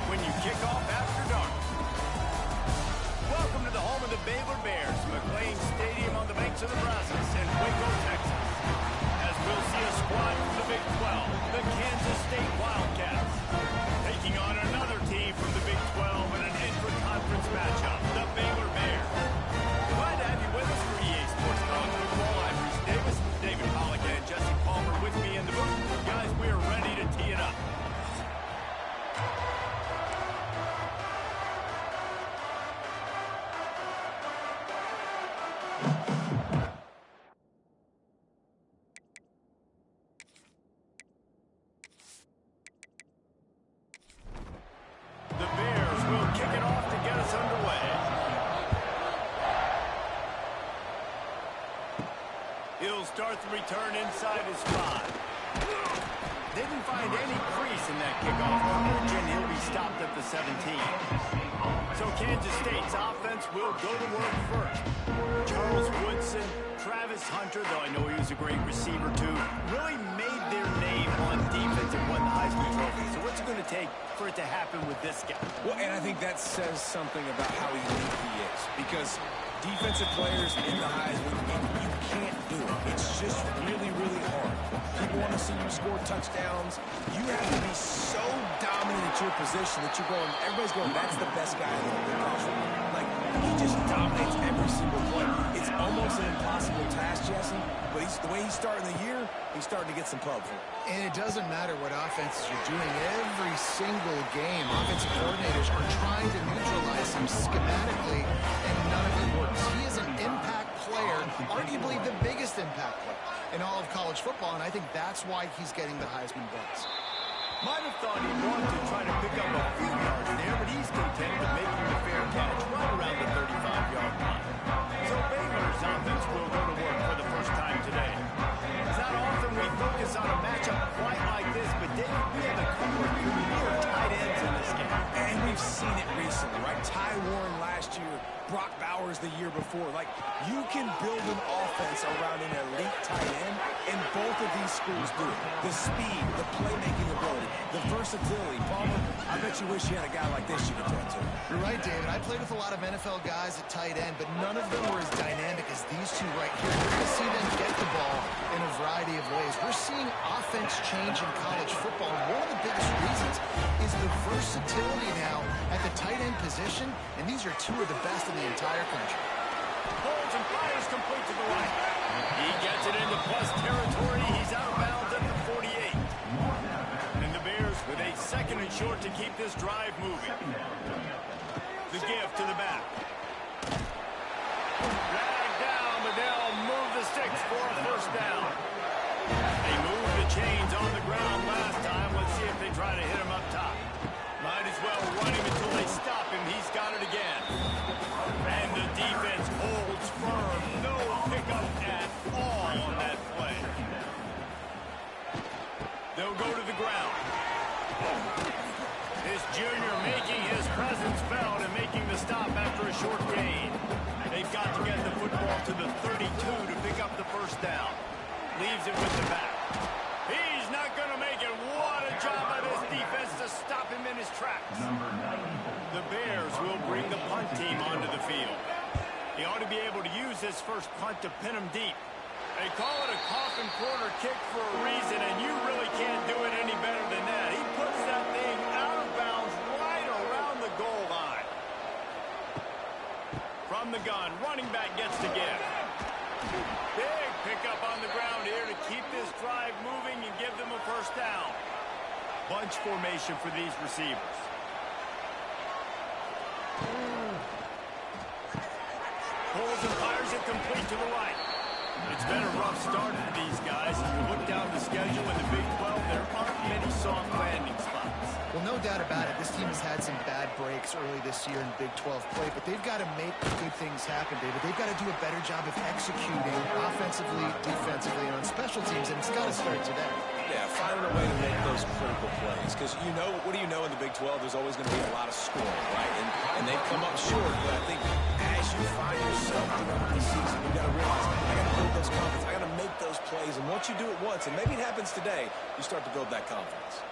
when you kick off after dark. Welcome to the home of the Baylor Bears, McLean Stadium on the banks of the Brazos in Waco, Texas. As we'll see a squad from the Big 12, the Kansas State Wildcats, taking on another team from the Big 12 in an intra-conference matchup, the Baylor Bears. Glad to have you with us for EA Sports College Football. I'm Bruce Davis, David Pollock, and Jesse Palmer with me in the booth. Guys, we are ready to tee it up. He'll start the return inside his 5. Didn't find any crease in that kickoff coverage, and he'll be stopped at the 17. So Kansas State's offense will go to work first. Charles Woodson, Travis Hunter, though I know he was a great receiver too, really made their name on defense and won the Heisman Trophy. So what's it going to take for it to happen with this guy? Well, and I think that says something about how unique he is, because defensive players in the Heisman, you can't do it. It's just really, really hard. People want to see you score touchdowns. You have to be so dominant at your position that everybody's going, that's the best guy in the country. Like, he just dominates every single play. It's almost an impossible task, Jesse, but the way he's starting the year, he's starting to get some pub for it. And it doesn't matter what offenses you're doing. Every single game, offensive coordinators are trying to neutralize him schematically, and none of it works. He is an impact player, arguably the biggest impact player in all of college football, and I think that's why he's getting the Heisman buzz. Might have thought he'd want to try to pick up a few yards there, but he's content with making the fair catch right around the 35-yard line. So Baylor's offense will go to work for the first time today. It's not often we focus on a matchup quite like this, but David, we have a couple of premier tight ends in this game. And we've seen it recently, right? Ty Warren last year, Brock Bowers the year before. Like, you can build an offense around an elite tight end, and both of these schools do it. The speed, the playmaking ability, the versatility. Palmer, I bet you wish you had a guy like this you could turn to. You're right, David. I played with a lot of NFL guys at tight end, but none of them were as dynamic as these two right here. You're going to see them get the ball in a variety of ways. We're seeing offense change in college football, and one of the biggest reasons is the versatility now at the tight end position, and these are two of the best in the entire country. Holds and fires complete to the right. He gets it into plus territory. He's out of bounds at the 48. And the Bears with a second and short to keep this drive moving. The gift to the back. Dragged down, but they'll move the sticks for a first down. They moved the chains on the ground last time. Let's see if they try to hit him up top. Might as well run him until they stop him. He's got it again. And the defense holds firm. No pickup at all on that play. They'll go to the ground. This junior making his presence felt and making the stop after a short gain. They've got to get the football to the 32 to pick up the first down. Leaves it with the back. He's not going to make it. What a job by this defense to stop him in his tracks. The Bears will bring the punt team onto the field. He ought to be able to use this first punt to pin him deep. They call it a coffin corner kick for a reason, and you really can't do it any better than that. He puts that thing out of bounds right around the goal line. From the gun, running back gets to give. Big pickup on the ground here to keep this drive moving and give them a first down. Bunch formation for these receivers. Pulls and fires it complete to the right. It's been a rough start for these guys. If you look down the schedule in the Big 12, there aren't many soft landing spots. Well, no doubt about it. This team has had some bad breaks early this year in Big 12 play, but they've got to make good things happen, David. They've got to do a better job of executing offensively, defensively, and on special teams, and it's got to start today. Yeah, finding a way to make those critical plays. Because, you know, what do you know in the Big 12? There's always going to be a lot of scoring, right? And they've come up short, but I think as you find yourself throughout the season, you've got to realize, I got to build those confidence. I got to make those plays. And once you do it once, and maybe it happens today, you start to build that confidence.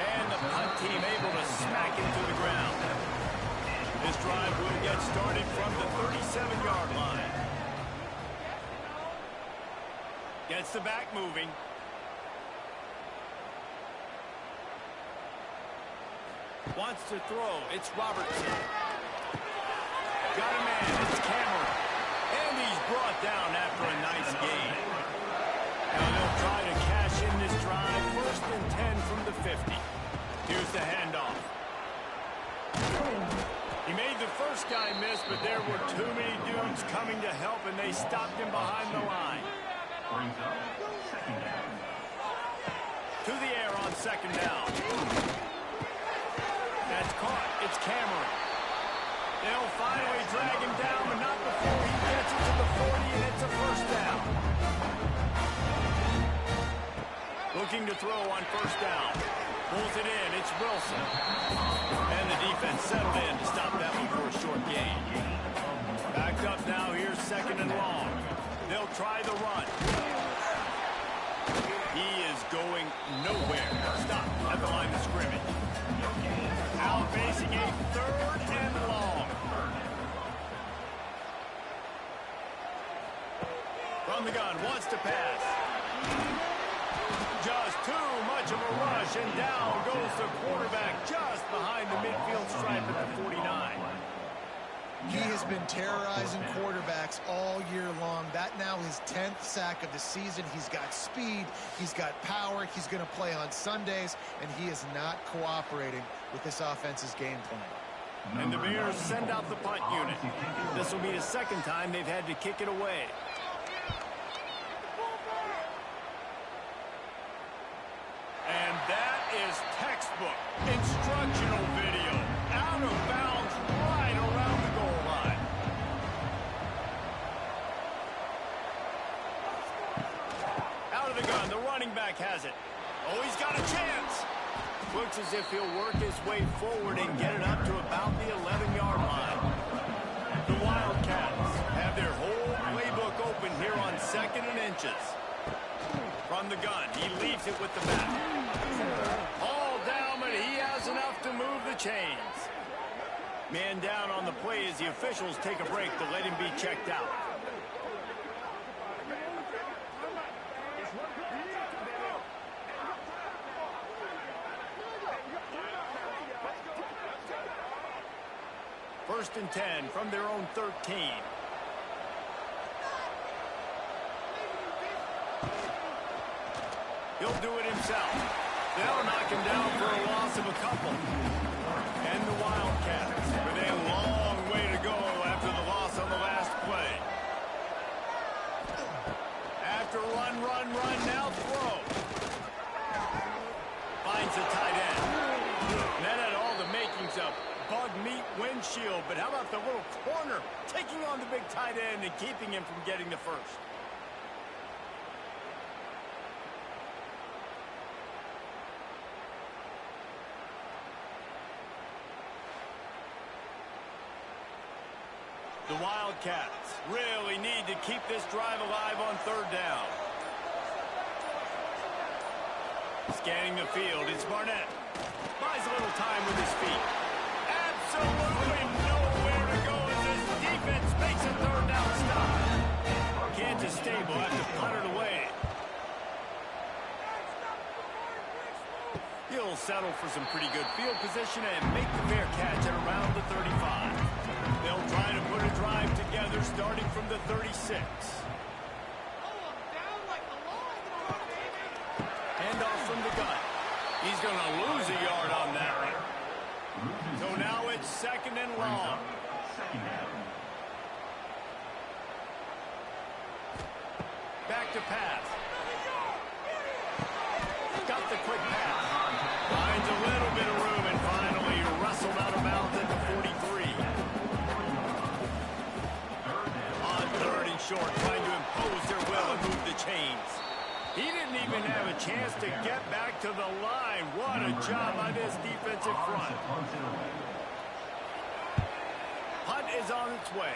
And the punt team able to smack it to the ground. This drive will get started from the 37-yard line. Gets the back moving. Wants to throw. It's Robertson. Got a man. It's Cameron. And he's brought down after a nice gain. Now they'll try to cash in this drive. 1st and 10 from the 50. Here's the handoff. He made the first guy miss, but there were too many dudes coming to help, and they stopped him behind the line. To the air on 2nd down. That's caught. It's Cameron. They'll finally drag him down, but not before he gets it to the 40, and it's a 1st down. Looking to throw on 1st down. Pulls it in. It's Wilson. And the defense settled in to stop that one for a short gain. Backed up now. Here's 2nd and long. They'll try the run. He is going nowhere. Stop at the line of scrimmage. Now facing a 3rd and long. From the gun. Wants to pass. Just too much of a rush, and down goes the quarterback just behind the midfield stripe at the 49. He has been terrorizing quarterbacks all year long. That now his 10th sack of the season. He's got speed. He's got power. He's going to play on Sundays, and he is not cooperating with this offense's game plan. And the Bears send out the punt unit. This will be the 2nd time they've had to kick it away. And that is textbook instructional video. Out of bounds right around the goal line. Out of the gun. The running back has it. Oh, he's got a chance. Looks as if he'll work his way forward and get it up to about the 11-yard line. The Wildcats have their whole playbook open here on 2nd and inches. From the gun, he leaves it with the back. All down, but he has enough to move the chains. Man down on the play as the officials take a break to let him be checked out. First and 10 from their own 13. He'll do it himself. They'll knock him down for a loss of a couple. And the Wildcats with a long way to go after the loss on the last play. After run, now throw. Finds the tight end. And that had all the makings of bug meat windshield, but how about the little corner taking on the big tight end and keeping him from getting the first? The Wildcats really need to keep this drive alive on 3rd down. Scanning the field, it's Barnett. Buys a little time with his feet. Absolutely nowhere to go as this defense makes a 3rd down stop. Kansas State will have to punt it away. He'll settle for some pretty good field position and make the fair catch at around the 35. They'll try to put a drive together starting from the 36. Handoff from the gun. He's going to lose a yard on that one. So now it's 2nd and long. Back to pass. Got the quick pass. Finds a little bit of room and finally wrestled out of bounds at the 43. On 3rd and short, trying to impose their will and move the chains. He didn't even have a chance to get back to the line. What a job by this defensive front. Punt is on its way.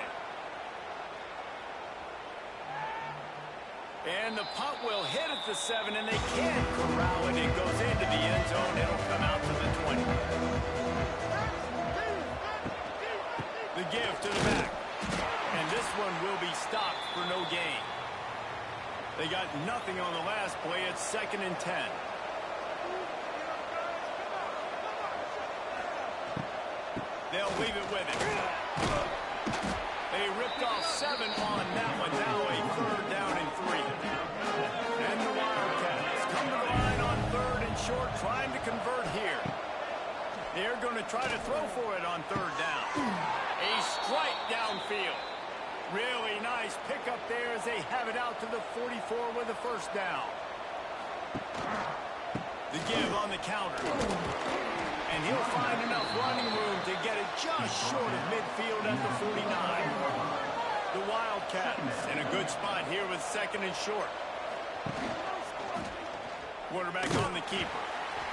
And the punt will hit at the 7, and they can't corral it. It goes into the end zone. It'll come out to the 20. The give to the back. And this one will be stopped for no gain. They got nothing on the last play. It's 2nd and 10. They'll leave it with it. They ripped off 7 on that one. Now a 3rd down and 3. And the Wildcats come to the line on 3rd and short, trying to convert here. They're going to try to throw for it on 3rd down. A strike downfield. Really nice pickup there as they have it out to the 44 with a 1st down. The give on the counter. And he'll find enough running room to get it just short of midfield at the 49. The Wildcats in a good spot here with 2nd and short. Quarterback on the keeper.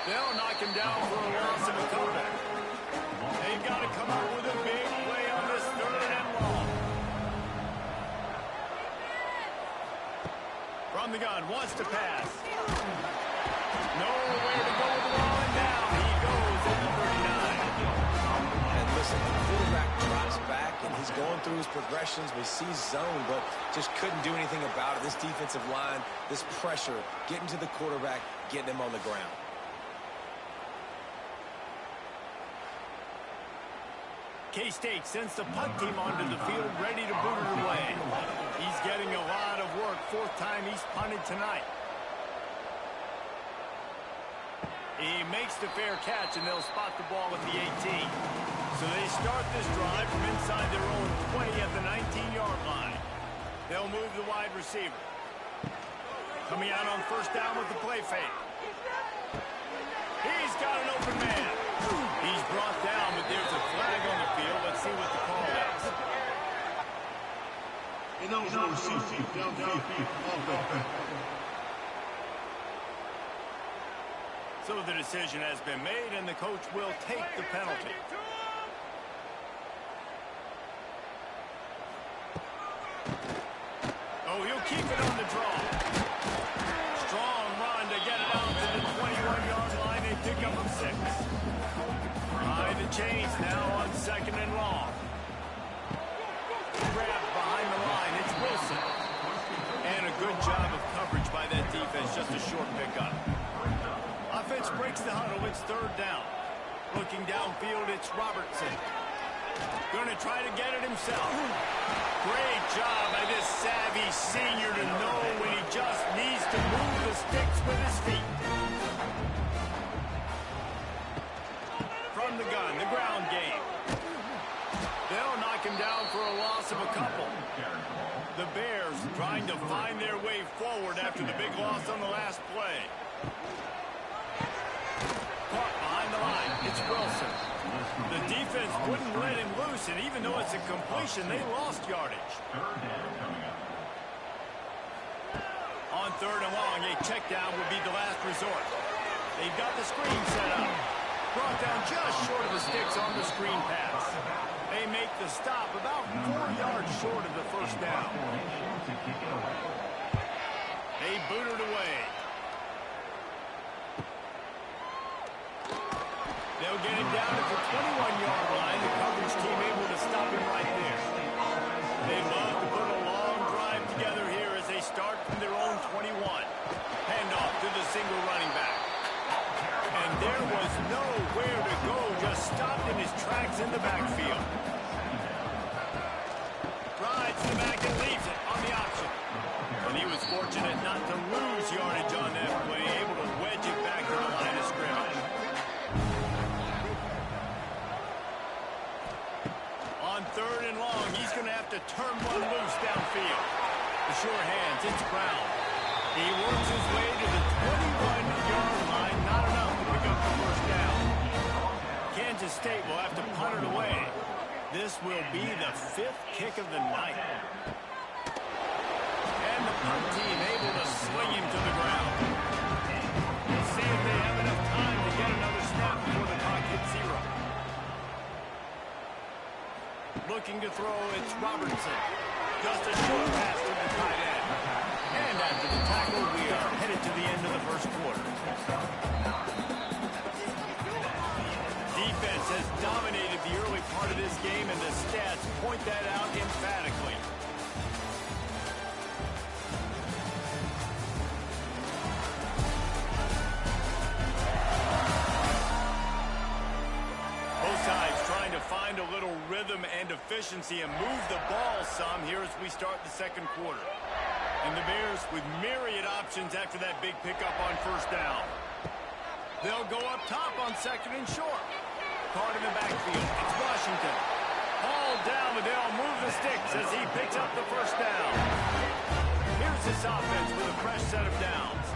They'll knock him down for a loss of a comeback. They've got to come up with a big play on this 3rd and long. From the gun, wants to pass. Nowhere to go with the ball, and down he goes at the 39. And listen, the quarterback drops back, and he's going through his progressions. We see zone, but just couldn't do anything about it. This defensive line, this pressure, getting to the quarterback, getting him on the ground. K-State sends the punt team onto the field, ready to boot it away. He's getting a lot of work. 4th time he's punted tonight. He makes the fair catch, and they'll spot the ball at the 18. So they start this drive from inside their own 20 at the 19-yard line. They'll move the wide receiver. Coming out on 1st down with the play fake. He's got an open man. He's brought down, but there's a flag on the field. Let's see what the call is. So the decision has been made, and the coach will take the penalty. Oh, he'll keep it on the draw. Strong run to get it out to the 21-yard line and pick up a 6. Behind the chains now on 2nd and long. Grab behind the line. It's Wilson. And a good job of coverage by that defense. Just a short pickup. Offense breaks the huddle. It's 3rd down. Looking downfield, it's Robertson. Going to try to get it himself. Great job by this savvy senior to know when he just needs to move the sticks with his feet. From the gun, the ground game. They'll knock him down for a loss of a couple. The Bears trying to find their way forward after the big loss on the last play. Caught behind the line. It's Wilson. The defense wouldn't let him loose, and even though it's a completion, they lost yardage. On 3rd and long, a check down would be the last resort. They've got the screen set up. Brought down just short of the sticks on the screen pass. They make the stop about 4 yards short of the 1st down. They boot it away. They'll get it down at the 21-yard line. The coverage team able to stop him right there. They love to put a long drive together here as they start from their own 21. Handoff to the single running back. And there was nowhere to go, just stopped in his tracks in the backfield. Rides to the back and leaves it on the option. And he was fortunate not to lose yardage on that play, able to wedge it back to the line of scrimmage. On 3rd and long, he's going to have to turn one loose downfield. The sure hands, it's Brown. He works his way to the 21-yard line, not enough to pick up the 1st down. Kansas State will have to punt it away. This will be the 5th kick of the night. And the punt team able to sling him to the ground. We'll see if they have enough time to get another snap before the clock hits 0. Looking to throw, it's Robertson. Just a short pass to the tight end. And After the tackle, we are headed to the end of the first quarter. Defense has dominated the early part of this game, and the stats point that out emphatically. Both sides trying to find a little rhythm and efficiency and move the ball some here as we start the second quarter. And the Bears with myriad options after that big pickup on first down. They'll go up top on second and short. Caught in the backfield. It's Washington. Ball down, but they'll move the sticks as he picks up the first down. Here's this offense with a fresh set of downs.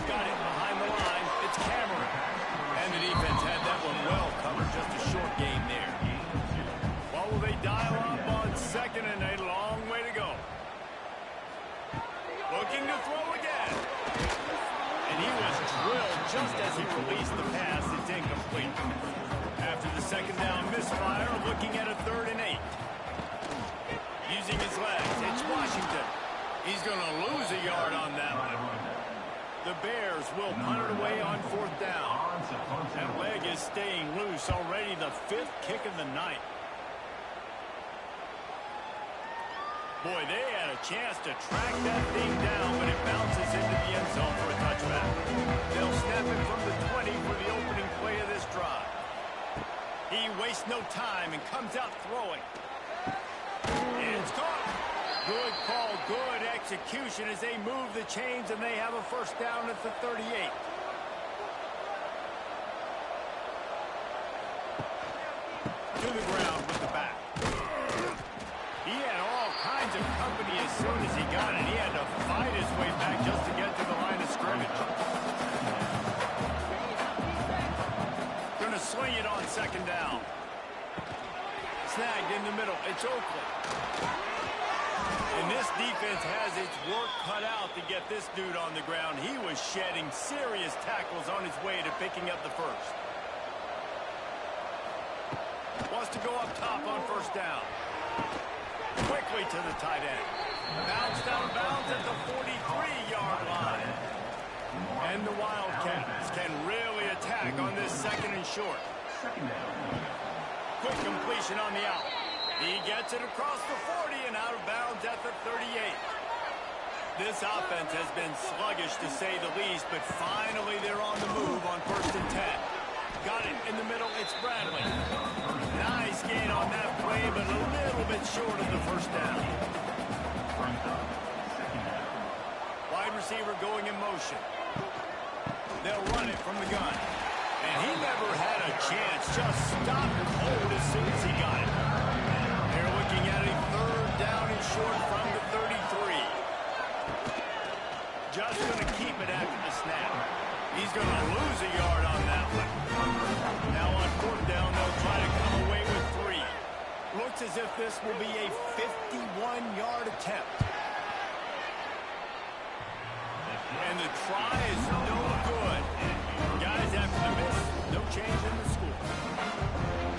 Got it behind the line. It's Cameron. And the defense had that one well covered. Just a short gain there. Well, will they dial up on second and a long way to go? Looking to throw again. And he was drilled just as he released the pass. It's incomplete. After the second down misfire, looking at a 3rd and 8. Using his legs, it's Washington. He's going to lose a yard on that one. The Bears will punt it away on 4th down. That leg is staying loose already, the 5th kick of the night. Boy, they had a chance to track that thing down, but it bounces into the end zone for a touchback. They'll snap it from the 20 for the opening play of this drive. He wastes no time and comes out throwing. It's caught. Good call, good execution as they move the chains, and they have a first down at the 38. To the ground with the back. He had all kinds of company as soon as he got it. He had to fight his way back just to get to the line of scrimmage. Going to swing it on second down. Snagged in the middle. It's Oakland. And this defense has its work cut out to get this dude on the ground. He was shedding serious tackles on his way to picking up the first. Wants to go up top on first down. Quickly to the tight end. Bounced out of bounds at the 43-yard line. And the Wildcats can really attack on this second and short. Quick completion on the out. He gets it across the 40 and out of bounds at the 38. This offense has been sluggish to say the least, but finally they're on the move on 1st and 10. Got it in the middle. It's Bradley. Nice gain on that play, but a little bit short of the first down. Wide receiver going in motion. They'll run it from the gun. And he never had a chance. Just stopped and hold as soon as he got it. They're looking at a 3rd down and short from the 33. Just going to keep it after the snap. He's going to lose a yard on that one. Now on 4th down, they'll try to come away with 3. Looks as if this will be a 51-yard attempt. And the try is no good. Guys, after the miss, no change in the score.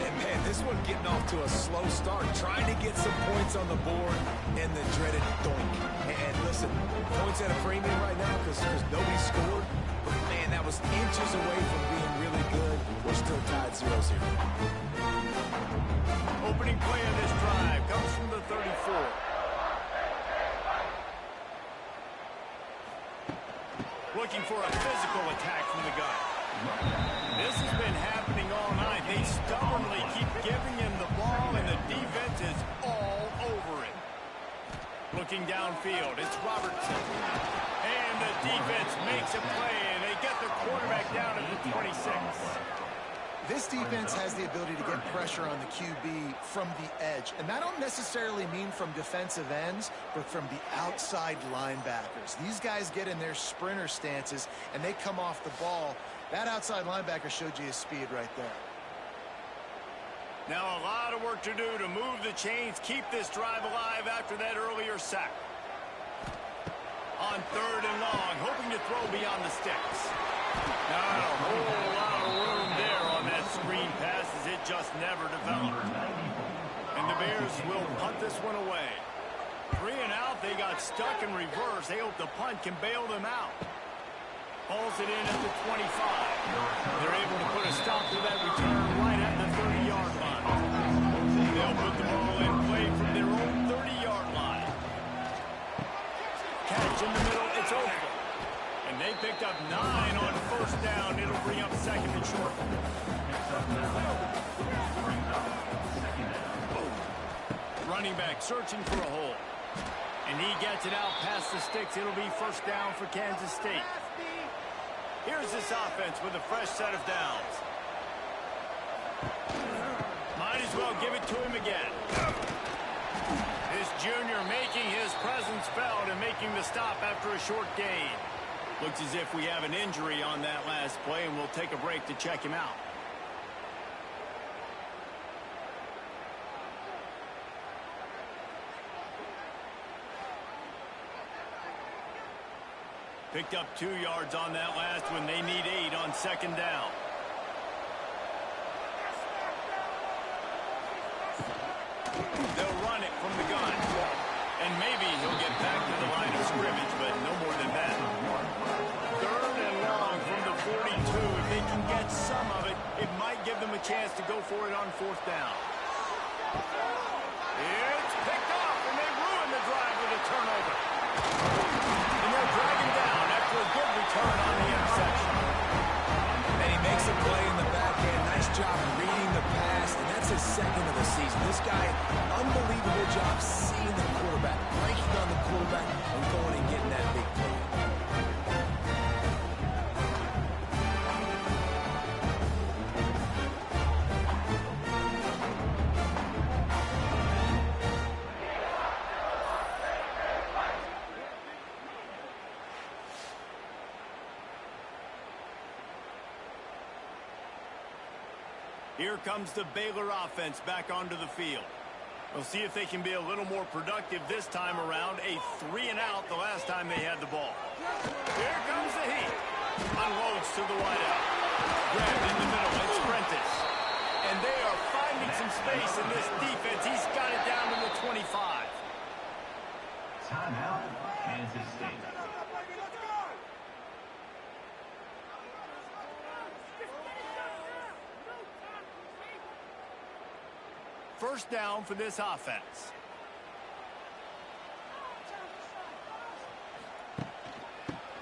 And man, this one getting off to a slow start, trying to get some points on the board, and the dreaded doink. And listen, points at a premium right now because nobody scored. But man, that was inches away from being really good. We're still tied 0-0. Opening play of this drive comes from the 34. Looking for a physical attack from the gun. This has been happening all night. They stubbornly keep giving him the ball, and the defense is all over it. Looking downfield, it's Robertson. And the defense makes a play, and they get the quarterback down at the 26. This defense has the ability to get pressure on the QB from the edge. And that don't necessarily mean from defensive ends, but from the outside linebackers. These guys get in their sprinter stances, and they come off the ball. That outside linebacker showed you his speed right there. Now a lot of work to do to move the chains, keep this drive alive after that earlier sack. On 3rd and long, hoping to throw beyond the sticks. Not a whole lot of room there on that screen pass as it just never developed. And the Bears will punt this one away. get stuck in reverse. They hope the punt can bail them out. Pulls it in at the 25. They're able to put a stop to that return right at the 30-yard line. They'll put the ball in play from their own 30-yard line. Catch in the middle, it's over. And they picked up 9 on first down. It'll bring up second and short. Running back searching for a hole. And he gets it out past the sticks. It'll be first down for Kansas State. Here's this offense with a fresh set of downs. Might as well give it to him again. This junior making his presence felt and making the stop after a short gain. Looks as if we have an injury on that last play, and we'll take a break to check him out. Picked up 2 yards on that last one. They need 8 on second down. They'll run it from the gun. And maybe he'll get back to the line of scrimmage, but no more than that. Third and long from the 42. If they can get some of it, it might give them a chance to go for it on fourth down. It's picked off, and they ruin the drive with a turnover. And they'll drag him down after a good return on the interception. And he makes a play in the back end. Nice job reading the pass, and that's his second of the season. This guy, unbelievable job seeing the quarterback, breaking on the quarterback, and going and getting that big play. Here comes the Baylor offense back onto the field. We'll see if they can be a little more productive this time around. A 3-and-out the last time they had the ball. Here comes the heat. Unloads to the wideout. Grabbed in the middle. It's Prentice. And they are finding some space in this defense. He's got it down to the 25. Timeout, Kansas State. First down for this offense.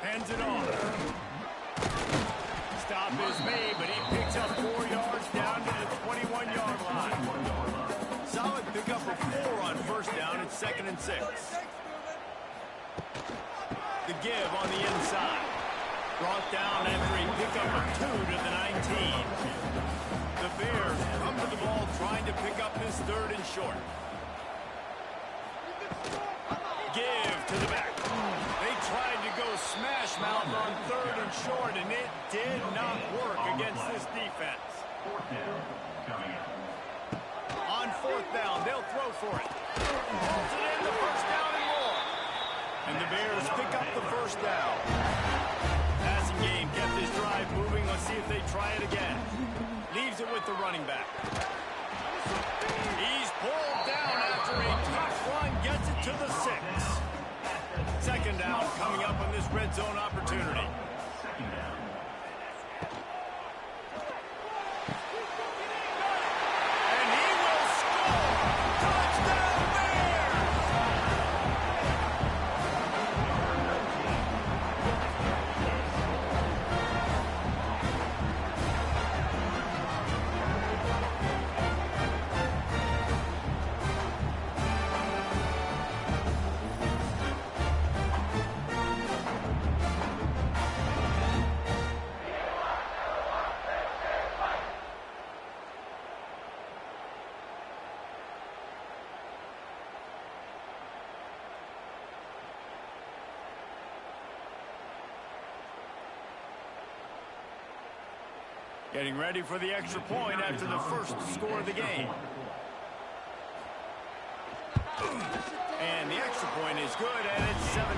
Hands it off. Stop is made, but he picks up 4 yards down to the 21-yard line. Solid pickup of 4 on first down. It's 2nd and 6. The give on the inside. Brought down after a pickup of 2 to the 19. The Bears come to the ball trying to pick up this 3rd and short. Give to the back. They tried to go smash mouth on 3rd and short, and it did not work against this defense. On 4th down, they'll throw for it. Holds it in, the first down and more. And the Bears pick up the first down. Passing game kept this drive moving. Let's see if they try it again. Leaves it with the running back. He's pulled down after a tough one. Gets it to the 6. Second down coming up on this red zone opportunity. And he will score. Touchdown Bears! Getting ready for the extra point after the first score of the game. And the extra point is good, and it's 7-0.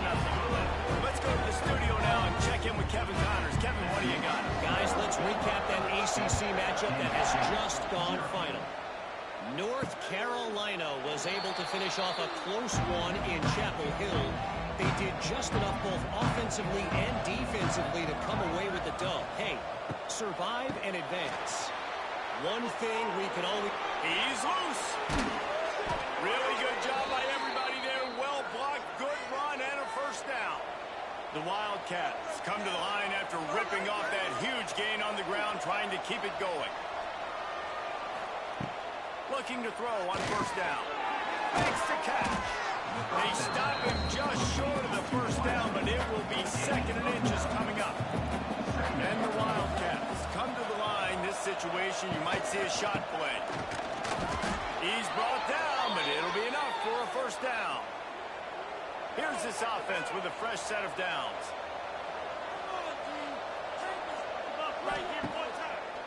Let's go to the studio now and check in with Kevin Connors. Kevin, what do you got? Guys, let's recap that ACC matchup that has just gone final. North Carolina was able to finish off a close one in Chapel Hill. They did just enough both offensively and defensively to come away with the dub. Hey, survive and advance. One thing we can only... He's loose. Really good job by everybody there. Well blocked, good run, and a first down. The Wildcats come to the line after ripping off that huge gain on the ground, trying to keep it going. Looking to throw on first down. Makes the catch. They stop him just short of the first down, but it will be second and inches coming up. And the Wildcats come to the line. This situation, you might see a shot play. He's brought down, but it'll be enough for a first down. Here's this offense with a fresh set of downs.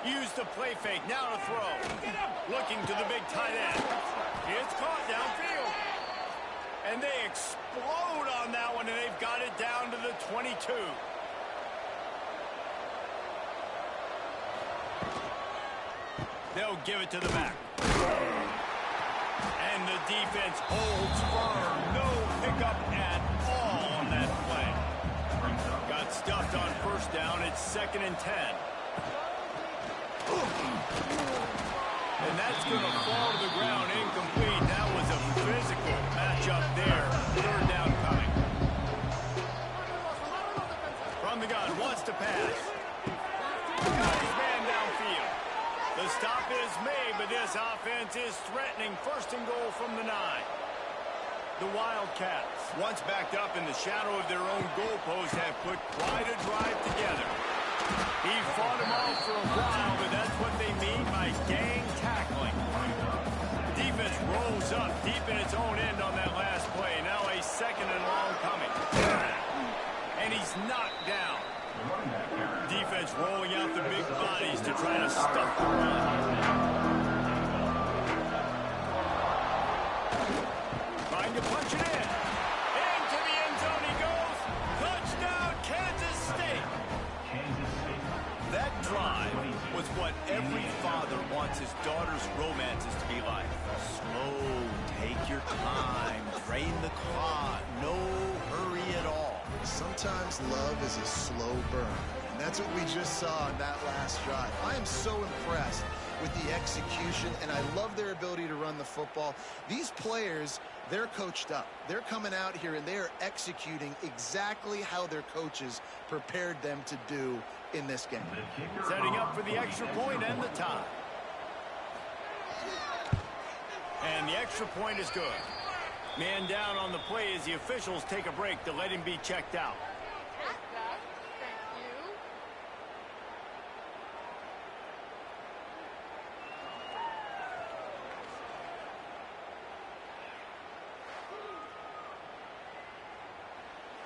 Use the play fake, now to throw. Looking to the big tight end. It's caught downfield. And they explode on that one, and they've got it down to the 22. They'll give it to the back. And the defense holds firm. No pickup at all on that play. Got stuffed on first down. It's 2nd and 10. And that's going to fall to the ground incomplete. That was a physical matchup there. Third down coming. From the gun, wants to pass. Got his man downfield. The stop is made, but this offense is threatening. 1st and goal from the 9. The Wildcats, once backed up in the shadow of their own goalpost, have put quite a drive together. He fought him off for a while, but that's what they mean by gang tackling. Defense rolls up deep in its own end on that last play. Now a 2nd and long coming. And he's knocked down. Defense rolling out the big bodies to try to stop the run. Trying to punch it in. Into the end zone he goes. Touchdown, Kansas State. That drive was what every father wants his daughter's romances to be like. Slow, take your time, drain the clock, no hurry at all. Sometimes love is a slow burn, and that's what we just saw on that last drive. I am so impressed with the execution, and I love their ability to run the football. These players, they're coached up. They're coming out here, and they are executing exactly how their coaches prepared them to do in this game. Setting up for the extra point and the tie. And the extra point is good. Man down on the play as the officials take a break to let him be checked out.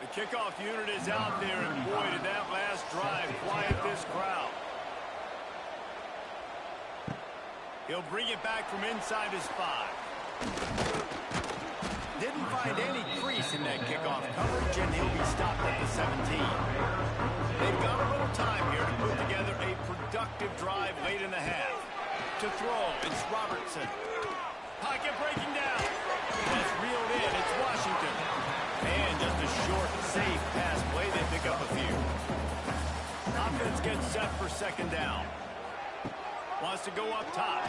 The kickoff unit is out there, and boy, did that last drive quiet this crowd. He'll bring it back from inside his 5. Didn't find any crease in that kickoff coverage, and he'll be stopped at the 17. They've got a little time here to put together a productive drive late in the half. To throw, it's Robertson. Pocket breaking down. That's reeled in. It's Washington. And just a short, safe pass play. They pick up a few. Offense gets set for 2nd down. Wants to go up top.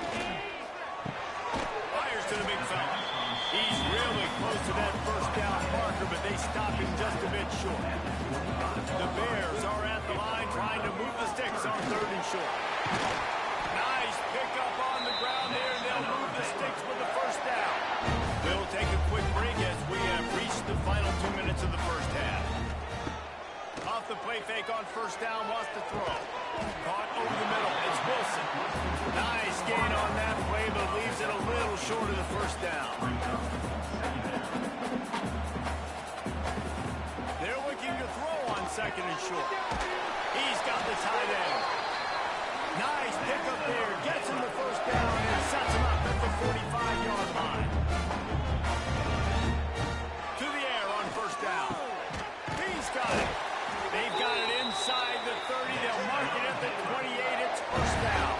Fires to the big fella. He's really close to that first down marker, but they stop him just a bit short. The Bears are at the line trying to move the sticks on 3rd and short. Nice pickup on the ground there, and they'll move the sticks with the first down. We'll take a quick break as we have reached the final 2 minutes of the first half. Off the play fake on first down, wants to throw. Caught over the middle. It's Wilson. Nice gain on that play, but leaves it a little short of the first down. They're looking to throw on 2nd and short. He's got the tight end. Nice pickup there. Gets him the first down and sets him up at the 45-yard line. To the air on first down. He's got it. They've got it inside the 30. They'll mark it at the 28. It's first down.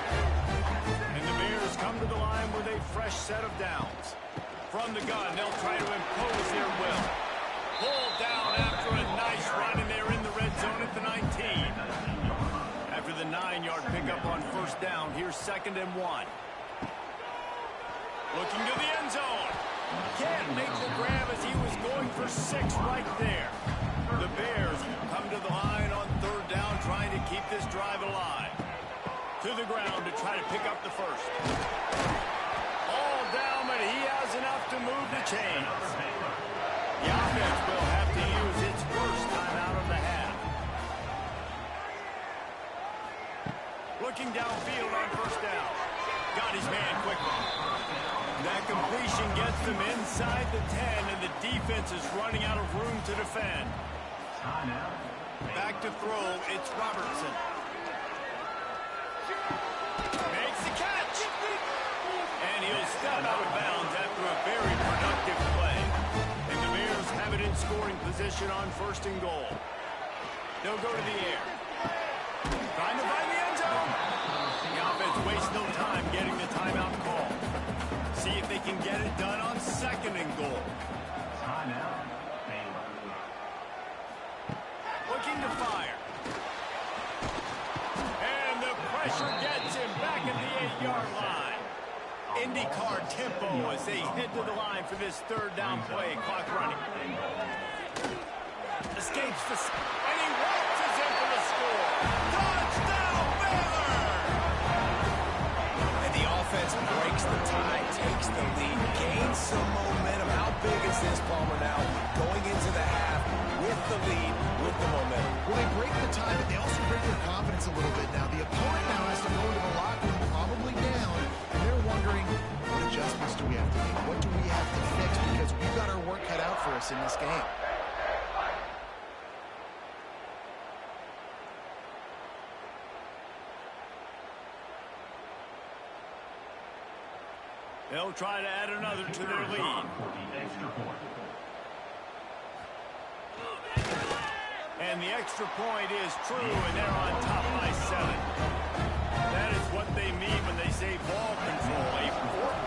And the Bears come to the line with a fresh first down. Here's 2nd and 1. Looking to the end zone. Can't make the grab as he was going for 6 right there. The Bears come to the line on 3rd down, trying to keep this drive alive. To the ground to try to pick up the first. All down, but he has enough to move the chains. The offense will have to use its first timeout of the half. Looking downfield on 1st down. Got his man quickly. That completion gets them inside the 10, and the defense is running out of room to defend. Back to throw, it's Robertson. Makes the catch. And he'll step out of bounds after a very productive play. And the Bears have it in scoring position on 1st and goal. They'll go to the air. Trying to find the end zone. The offense wastes no time getting the timeout call. See if they can get it done on 2nd and goal. Looking to fire. And the pressure gets him back at the 8-yard line. IndyCar tempo as they head to the line for this 3rd down play. Clock running. Escapes the... And he waltzes in for the score. Touchdown, Baylor! And the offense breaks the tie, takes the lead, gains some momentum. How big is this, Palmer, now? Going into the half with the lead, with the momentum. Well, they break the tie, but they also break their confidence a little bit now. The opponent now has to go into the locker room probably down, and they're wondering, what adjustments do we have to make? What do we have to fix? Because we've got our work cut out for us in this game. They'll try to add another to their lead. And the extra point is true, and they're on top by 7. That is what they mean when they say ball control, a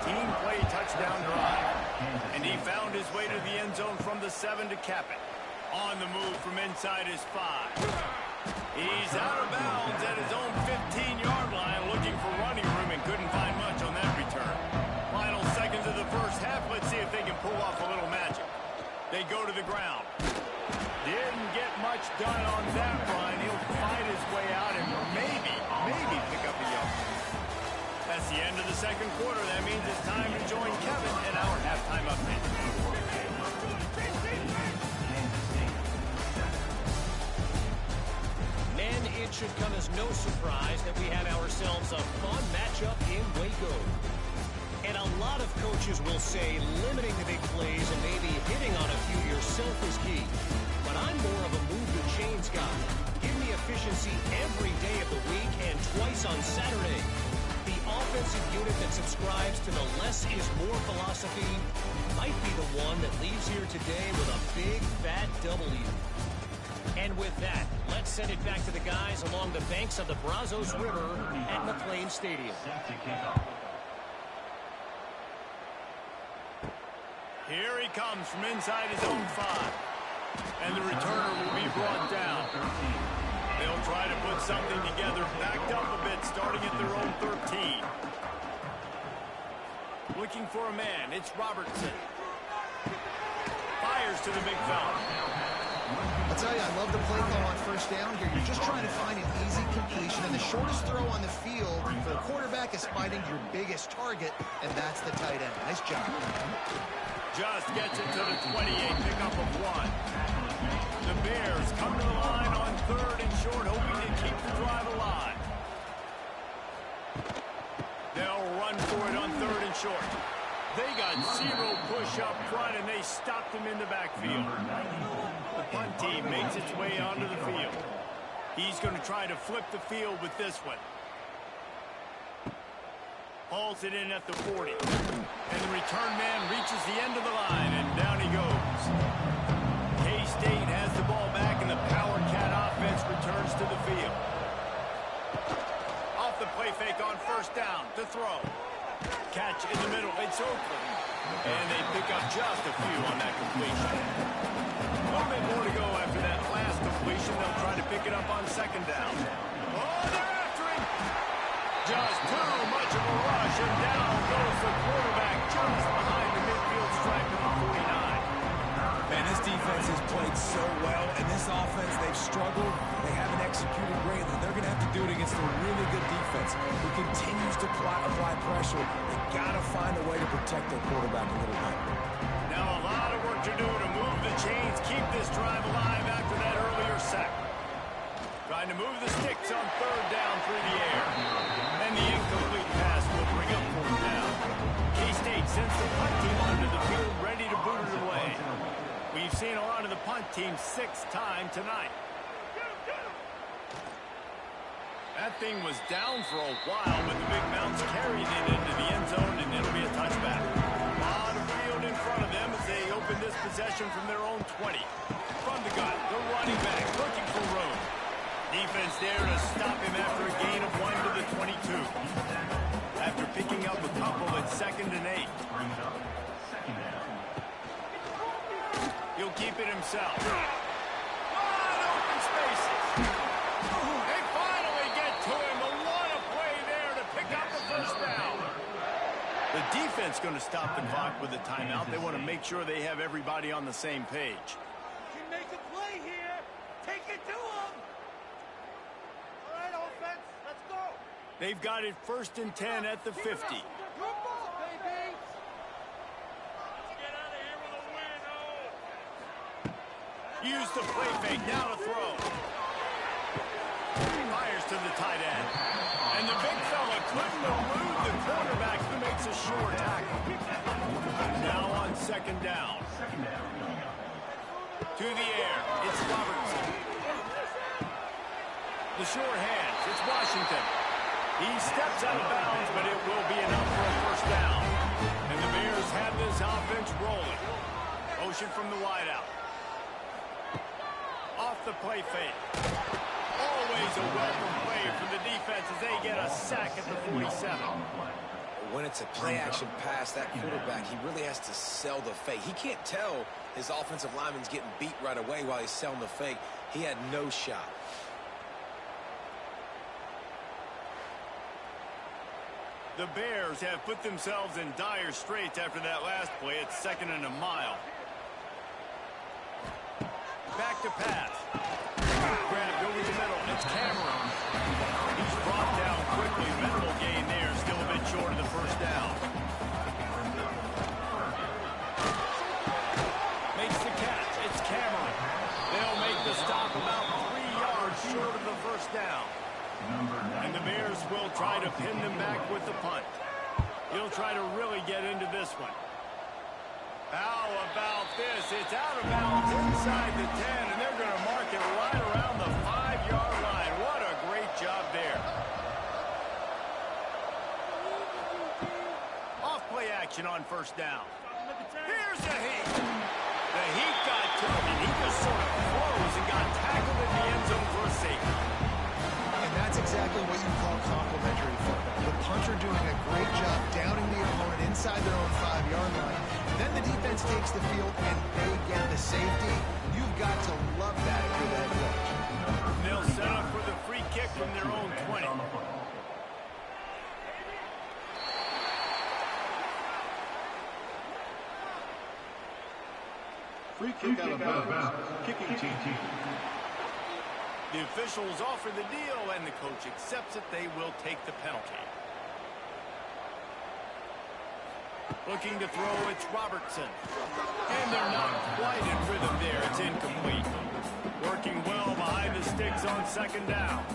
14-play touchdown drive. And he found his way to the end zone from the 7 to cap it. On the move from inside his 5. He's out of bounds at his own 15-yard line, looking for running room and couldn't find much on that return. Final seconds of the first half. Let's see if they can pull off a little magic. They go to the ground. Didn't get much done on that run. He'll fight his way out and maybe pick up a yard. That's the end of the 2nd quarter. That means it's time to join Kevin in our halftime update. Men, it should come as no surprise that we have ourselves a fun matchup in Waco. And a lot of coaches will say limiting the big plays and maybe hitting on a few yourself is key. But I'm more of a move the chains guy. Give me efficiency every day of the week and twice on Saturday. The offensive unit that subscribes to the less is more philosophy might be the one that leaves here today with a big fat W. And with that, let's send it back to the guys along the banks of the Brazos River at McLean Stadium. Here he comes from inside his own 5. And the returner will be brought down. They'll try to put something together, backed up a bit, starting at their own 13. Looking for a man, it's Robertson. Fires to the big fella. I'll tell you, I love the play call on 1st down here. You're just trying to find an easy completion, and the shortest throw on the field for the quarterback is finding your biggest target, and that's the tight end. Nice job. Just gets it to the 28, pickup of 1. The Bears come to the line on 3rd and short, hoping to keep the drive alive. They'll run for it on 3rd and short. They got 0 push up front, and they stopped him in the backfield. The punt team makes its way onto the field. He's going to try to flip the field with this one. Hauls it in at the 40. And the return man reaches the end of the line, and down he goes. K-State has the ball back, and the Power Cat offense returns to the field. Off the play fake on 1st down to throw. Catch in the middle. It's Oakland. And they pick up just a few on that completion. A little bit more to go after that last completion. They'll try to pick it up on 2nd down. Oh, they're after him. just too much of a rush, and down goes the quarterback just behind the midfield stripe of the 49. Man, this defense has played so well, and this offense, they've struggled. They haven't executed greatly. They're going to have to do it against a really good defense who continues to apply pressure. They've got to find a way to protect their quarterback a little bit. Now a lot of work to do to move the chains, keep this drive alive after that earlier sack. Trying to move the sticks on third down through the air. And the incomplete pass will bring up fourth down. K-State sends the punt team onto the field, ready to boot it away. We've seen a lot of the punt team 6 times tonight. That thing was down for a while, but the Big Mounts carried it into the end zone, and it'll be a touchback. A lot of field in front of them as they open this possession from their own 20. From the gun, the running back looking for room. Defense there to stop him after a gain of 1 to the 22. After picking up a couple at 2nd and 8. He'll keep it himself. Wide open spaces. They finally get to him. What a play there to pick up the first down. The defense going to stop the clock with a timeout. They want to make sure they have everybody on the same page. You make a play here. Take it to him. All right, offense, let's go. They've got it 1st and 10 at the 50. Good ball, baby. Use the play fake, now to throw. Fires to the tight end. And the big fella couldn't elude the quarterback who makes a short tackle. Now on 2nd down. To the air, it's Robertson. The short hands, it's Washington. He steps out of bounds, but it will be enough for a first down. And the Bears have this offense rolling. Motion from the wideout. Off the play fake. Always a welcome play for the defense as they get a sack at the 47. When it's a play-action pass, that quarterback, he really has to sell the fake. He can't tell his offensive lineman's getting beat right away while he's selling the fake. He had no shot. The Bears have put themselves in dire straits after that last play. It's 2nd and a mile. Back to pass. Grabbed over the middle. It's Cameron. He's brought down quickly. Minimal gain there. Still a bit short of the first down. Makes the catch. It's Cameron. They'll make the stop about 3 yards short of the first down. And the Bears will try to pin them back with the punt. He'll try to really get into this one. How about this? It's out of bounds inside the 10, and they're going to mark it right around the 5-yard line. What a great job there. Off play action on first down. Here's the Heat. The Heat got to him, and he just sort of froze and got tackled in the end zone for a safety. And that's exactly what you call complimentary football. The punter doing a great job downing the opponent inside their own 5-yard line. Then the defense takes the field and they get the safety. You've got to love that if you're the head coach. They'll set up for the free kick from their own 20. Free kick out of bounds. Kicking team. The officials offer the deal, and the coach accepts it. They will take the penalty. Looking to throw, it's Robertson. And they're not quite in rhythm there. It's incomplete. Working well behind the sticks on 2nd down.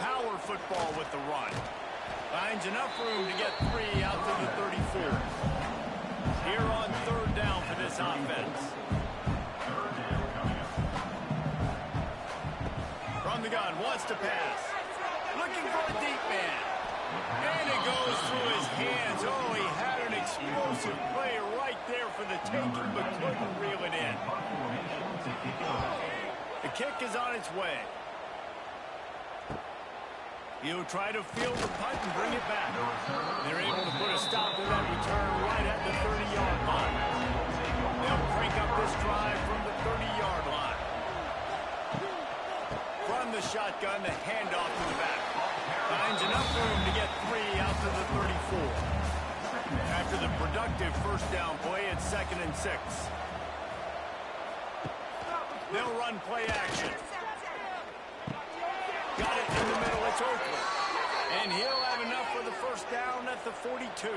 Power football with the run. Finds enough room to get 3 out to the 34. Here on 3rd down for this offense. From the gun, wants to pass. Looking for a deep man. And it goes through his hands. Oh, he had an explosive play right there for the taking, but couldn't reel it in. The kick is on its way. He'll try to field the punt and bring it back. They're able to put a stop to that return right at the 30-yard line. They'll break up this drive from the 30-yard line. the shotgun, the handoff to the back. Finds enough room to get 3 out to the 34. After the productive first down play, it's 2nd and 6. They'll run play action. Got it in the middle. It's Oakland. And he'll have enough for the first down at the 42.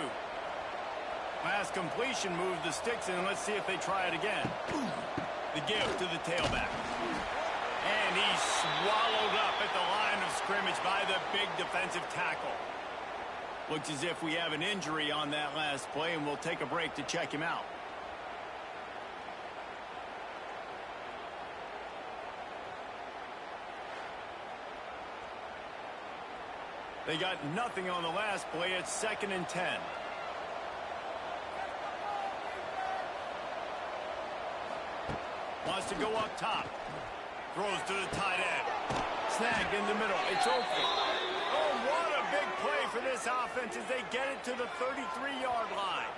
Last completion moved the sticks in. Let's see if they try it again. The give to the tailback. And he's swallowed up at the line of scrimmage by the big defensive tackle. Looks as if we have an injury on that last play, and we'll take a break to check him out. They got nothing on the last play. It's 2nd and 10. Wants to go up top. Throws to the tight end. Snagged in the middle. It's Oakland. Oh, what a big play for this offense as they get it to the 33-yard line.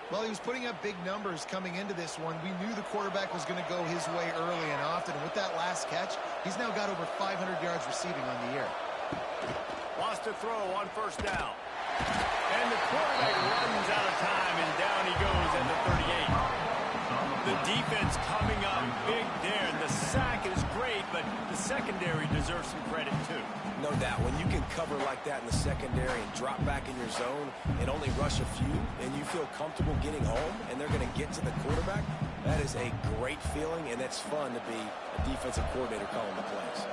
Well, he was putting up big numbers coming into this one. We knew the quarterback was going to go his way early and often. And with that last catch, he's now got over 500 yards receiving on the year. Wants to throw on first down. And the quarterback runs out of time, and down he goes at the 38. The defense coming up big there. The sack is great, but the secondary deserves some credit, too. No doubt. When you can cover like that in the secondary and drop back in your zone and only rush a few, and you feel comfortable getting home, and they're going to get to the quarterback, that is a great feeling, and it's fun to be a defensive coordinator calling the plays.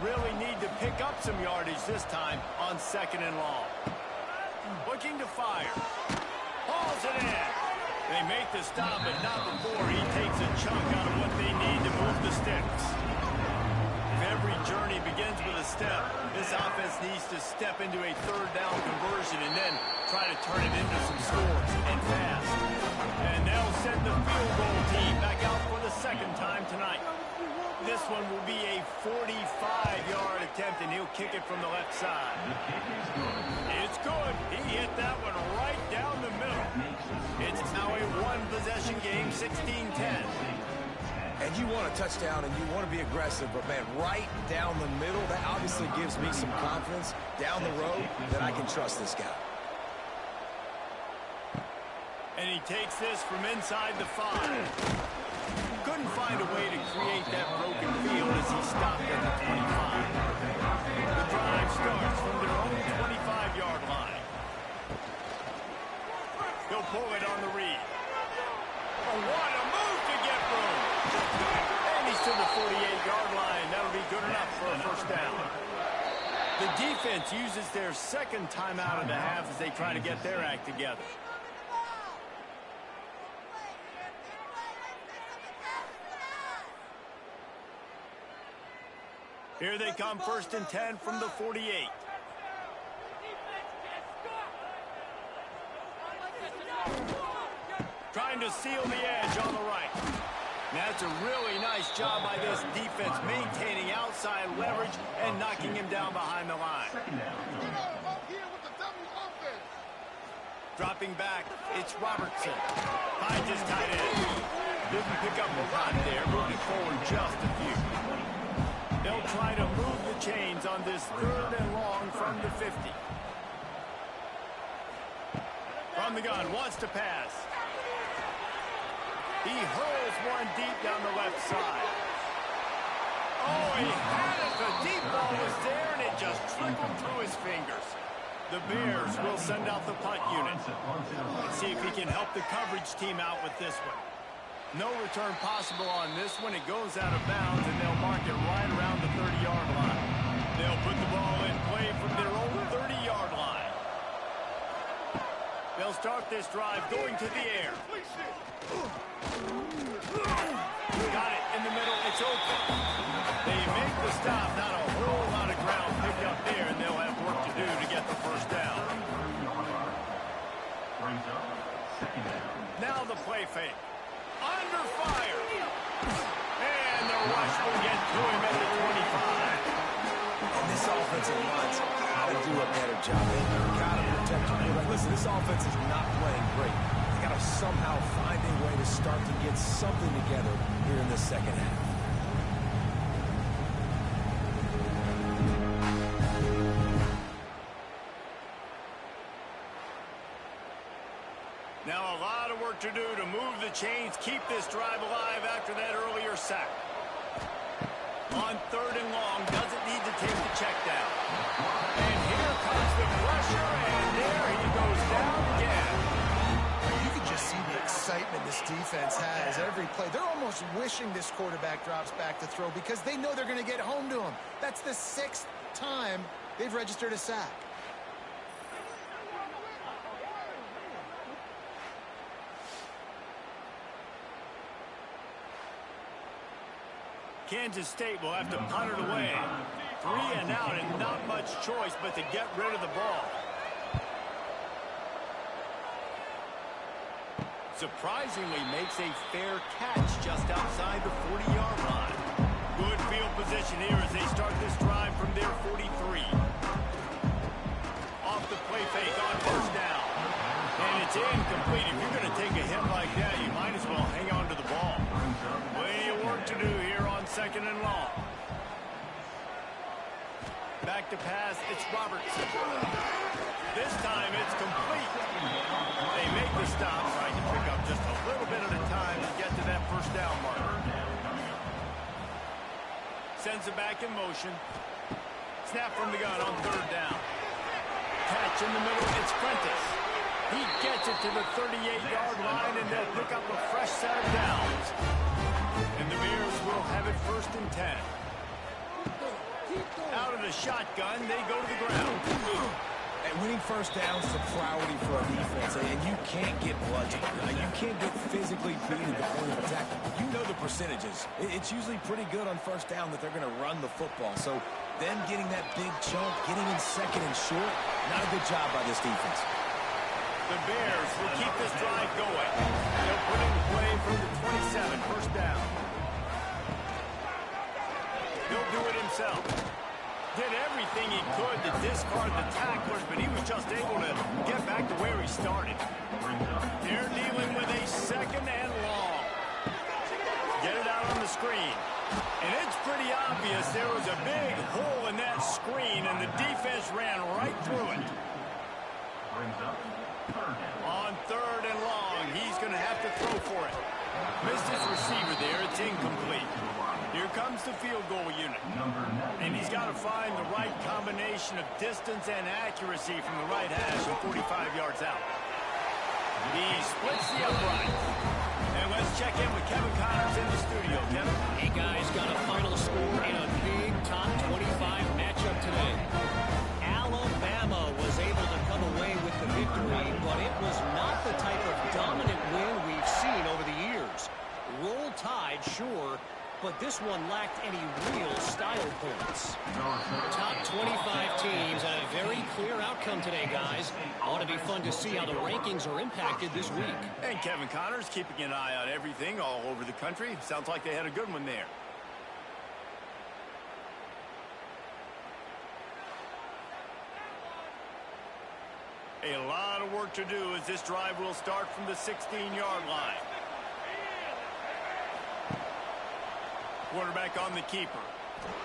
Really need to pick up some yardage this time on 2nd and long. Looking to fire. Hauls it in. They make the stop, but not before he takes a chunk out of what they need to move the sticks. If every journey begins with a step, this offense needs to step into a 3rd down conversion and then try to turn it into some scores, and fast. And they'll send the field goal team back out for the 2nd time tonight. This one will be a 45-yard attempt, and he'll kick it from the left side. It's good. He hit that one right down the middle. It's now a one-possession game, 16-10. And you want a touchdown, and you want to be aggressive, but, man, right down the middle, that obviously gives me some confidence down the road that I can trust this guy. And he takes this from inside the 5. Couldn't find a way to create that broken field as he stopped at the 25. The drive starts from their own 25-yard line. He'll pull it on the read. Oh, what a move to get room. And he's to the 48-yard line. That'll be good enough for a first down. The defense uses their 2nd timeout of the half as they try to get their act together. Here they come, 1st and 10 from the 48. Trying to seal the edge on the right. That's a really nice job by this defense, maintaining outside leverage and knocking him down behind the line. Dropping back, it's Robertson. Finds his tight end. Didn't pick up a lot there, moving forward just a few. They'll try to move the chains on this 3rd and long from the 50. From the gun, wants to pass. He hurls one deep down the left side. Oh, he had it. The deep ball was there, and it just trickled through his fingers. The Bears will send out the punt unit. Let's see if he can help the coverage team out with this one. No return possible on this one. It goes out of bounds, and they'll mark it right around the 30-yard line. They'll put the ball in play from their own 30-yard line. They'll start this drive going to the air. Got it in the middle. It's open. They make the stop. Not a whole lot of ground picked up there, and they'll have work to do to get the first down. Now the play fake. Under fire. And the rush will get to him at the 25. And this offensive line's got to do a better job. They've got to protect the quarterback. Listen, this offense is not playing great. They got to somehow find a way to start to get something together here in the 2nd half. Now a lot of work to do to move the chains, keep this drive alive after that earlier sack. On 3rd and long, doesn't need to take the check down. And here comes the pressure, and there he goes down again. You can just see the excitement this defense has every play. They're almost wishing this quarterback drops back to throw because they know they're going to get home to him. That's the 6th time they've registered a sack. Kansas State will have to punt it away. 3 and out and not much choice but to get rid of the ball. Surprisingly makes a fair catch just outside the 40-yard line. Good field position here as they start this drive from their 43. Off the play fake on 1st down. And it's incomplete. If you're going to take a hit like that, you might as well hang on to the ball. Plenty of work to do here on 2nd and long. Back to pass, it's Robertson. This time it's complete. They make the stop, trying to pick up just a little bit at a time to get to that 1st down marker. Sends it back in motion. Snap from the gun on 3rd down. Catch in the middle, it's Prentice. He gets it to the 38-yard line, and they'll pick up a fresh set of downs. And the Bears will have it 1st and 10. Out of the shotgun, they go to the ground. And winning 1st downs is a priority for a defense, and you can't get bludgeoned. You can't get physically beaten at the point of attack. You know the percentages. It's usually pretty good on 1st down that they're going to run the football. So them getting that big chunk, getting in 2nd and short, not a good job by this defense. The Bears will keep this drive going. They'll put in play from the 27, 1st down. He'll do it himself. Did everything he could to discard the tacklers, but he was just able to get back to where he started. They're dealing with a 2nd and long. Get it out on the screen. And it's pretty obvious there was a big hole in that screen, and the defense ran right through it. On 3rd and long, he's going to have to throw for it. Missed his receiver there. It's incomplete. Here comes the field goal unit. And he's got to find the right combination of distance and accuracy from the right hash and 45 yards out. He splits the upright. And let's check in with Kevin Connors in the studio. Kevin? Hey, guys, got a final score in a big top 25 matchup today. Alabama was able to come away with the victory, but it was not the type of dominant win we've seen over the years. Roll Tide, sure, but this one lacked any real style points. Top 25 teams and a very clear outcome today, guys. Ought to be fun to see how the rankings are impacted this week. And Kevin Connors keeping an eye on everything all over the country. Sounds like they had a good one there. A lot of work to do as this drive will start from the 16-yard line. Quarterback on the keeper.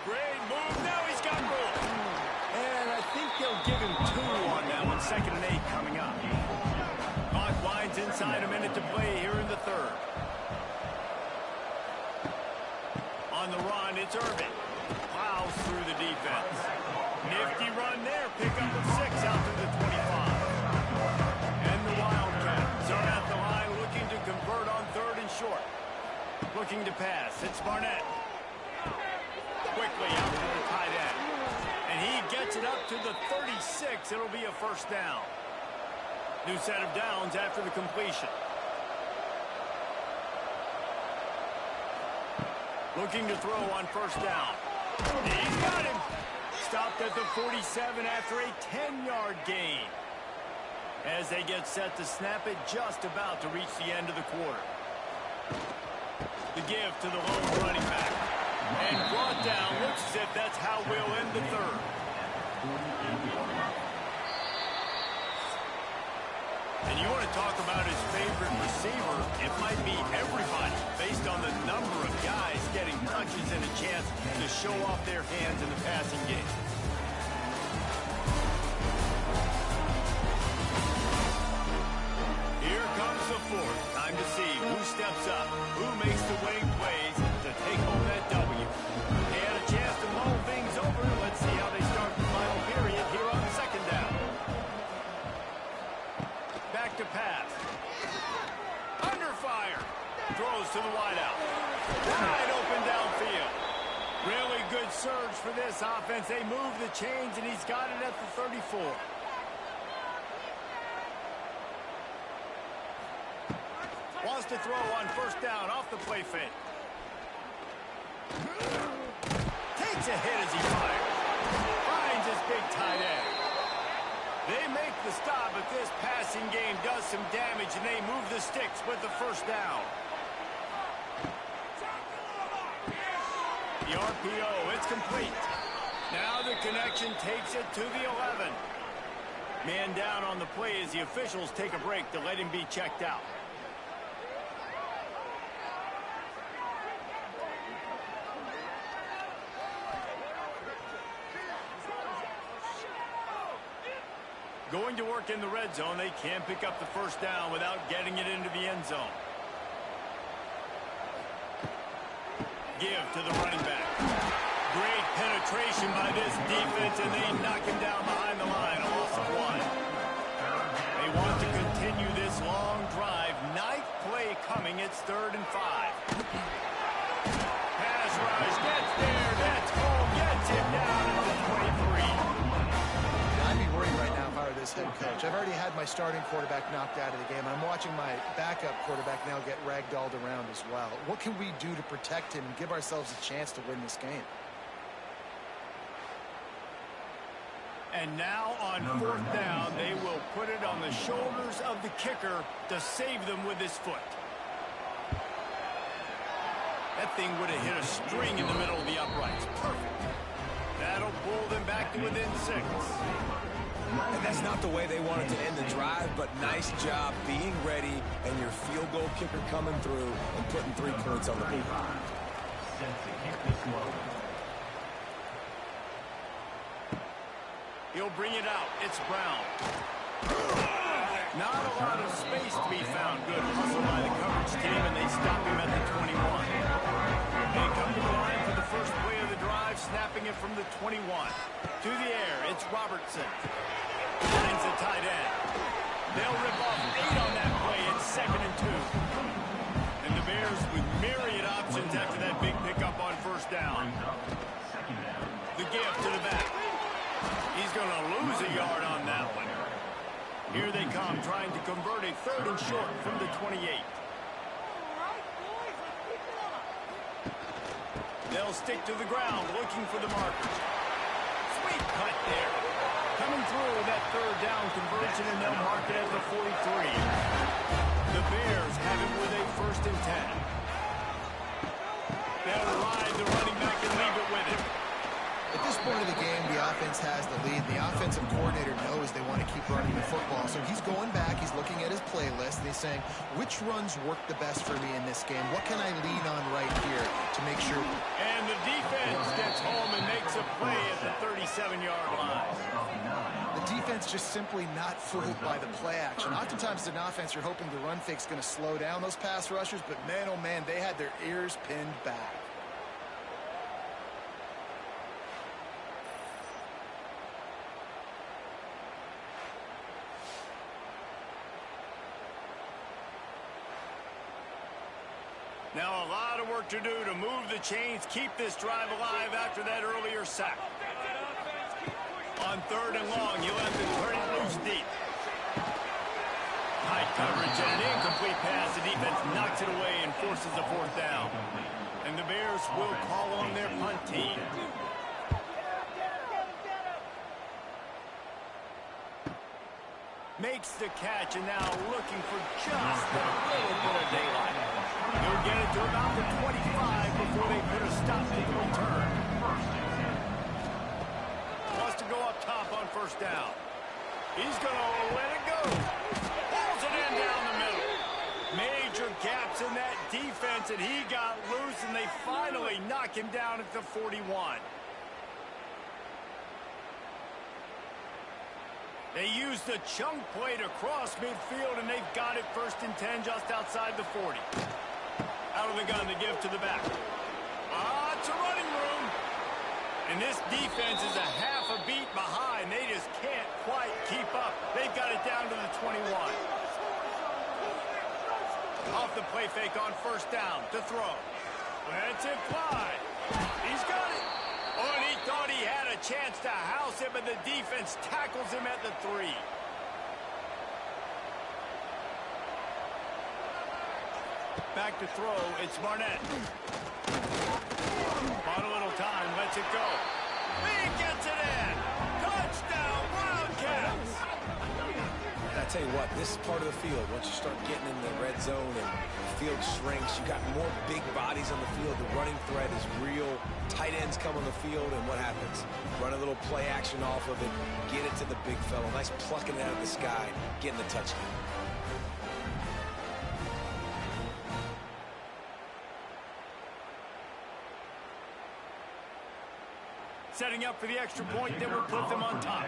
Great move. Now he's got room. And I think they'll give him 2 on that one. 2nd and 8 coming up. Clock winds inside a minute to play here in the 3rd. On the run, it's Irvin. Plows through the defense. Nifty run there. Pick up of 6 out to the 25. And the Wildcats are at the line looking to convert on 3rd and short. Looking to pass. It's Barnett. Quickly out to the tight end. And he gets it up to the 36. It'll be a 1st down. New set of downs after the completion. Looking to throw on 1st down. He's got him. Stopped at the 47 after a 10-yard gain. As they get set to snap it, just about to reach the end of the quarter. The give to the lone running back. And brought down. Looks as if that's how we'll end the 3rd. And you want to talk about his favorite receiver, it might be everybody, based on the number of guys getting touches and a chance to show off their hands in the passing game. Here comes steps up? Who makes the winning plays to take home that W? They had a chance to mull things over. Let's see how they start the final period here on second down. Back to pass. Under fire. Throws to the wideout. Wide open downfield. Really good surge for this offense. They move the chains, and he's got it at the 34. Wants to throw on first down off the play fake. Takes a hit as he fires. Finds his big tight end. They make the stop, but this passing game does some damage, and they move the sticks with the first down. The RPO, it's complete. Now the connection takes it to the 11. Man down on the play as the officials take a break to let him be checked out. Going to work in the red zone, they can't pick up the first down without getting it into the end zone. Give to the running back. Great penetration by this defense, and they knock him down behind the line. A loss of 1. They want to continue this long drive. Ninth play coming. It's 3rd and 5. Pass rush. Gets there. That's home. Gets him down at the 23. I'd be worried right now if I were this head coach. I've already had my starting quarterback knocked out of the game. I'm watching my backup quarterback now get ragdolled around as well. What can we do to protect him and give ourselves a chance to win this game? And now on 4th down, they will put it on the shoulders of the kicker to save them with his foot. That thing would have hit a string in the middle of the uprights. Perfect. That'll pull them back to within 6. And that's not the way they wanted to end the drive, but nice job being ready and your field goal kicker coming through and putting 3 points on the board. Set to kick this one. He'll bring it out. It's Brown. Not a lot of space to be found. Good hustle by the coverage team, and they stop him at the 21. They come to the line for the first play of the drive, snapping it from the 21. To the air, it's Robertson. Finds the tight end. They'll rip off 8 on that play. It's 2nd and 2. And the Bears with myriad options after that big pickup on first down. The give to the back. He's going to lose a yard on that one. Here they come, trying to convert a 3rd and short from the 28. They'll stick to the ground, looking for the markers. Sweet cut there. Coming through with that 3rd down conversion, and they'll mark it at the 43. The Bears have it with a 1st and 10. They'll ride the running back and leave it with him. At this point of the game, the offense has the lead. The offensive coordinator knows they want to keep running the football. So he's going back, he's looking at his playlist, and he's saying, which runs work the best for me in this game? What can I lean on right here to make sure? And the defense gets home and makes a play at the 37-yard line. The defense just simply not fooled by the play action. Oftentimes as an offense, you're hoping the run fake's going to slow down those pass rushers, but man, oh man, they had their ears pinned back. Now a lot of work to do to move the chains, keep this drive alive after that earlier sack. On 3rd and long, you have to turn it loose deep. High coverage and an incomplete pass. The defense knocks it away and forces a 4th down. And the Bears will call on their punt team. Makes the catch, and now looking for just a little bit of daylight. He'll get it to about the 25 before they put a stop to the return. Wants to go up top on first down. He's going to let it go. Pulls it in down the middle. Major gaps in that defense, and he got loose, and they finally knock him down at the 41. They use the chunk play to cross midfield, and they've got it 1st and 10 just outside the 40. Out of the gun to give to the back. It's a running room. And this defense is a half a beat behind. They just can't quite keep up. They've got it down to the 21. Off the play fake on 1st down to throw. Lets it fly. He's got it. Oh, and he thought he had a chance to house him, and the defense tackles him at the 3. Back to throw. It's Barnett. On a little time. Lets it go. He gets it in. Touchdown, Wildcats. I tell you what, this part of the field, once you start getting in the red zone and the field shrinks, you got more big bodies on the field. The running threat is real. Tight ends come on the field, and what happens? Run a little play action off of it, get it to the big fellow. Nice plucking it out of the sky, getting the touchdown. Setting up for the extra point that would put them on top.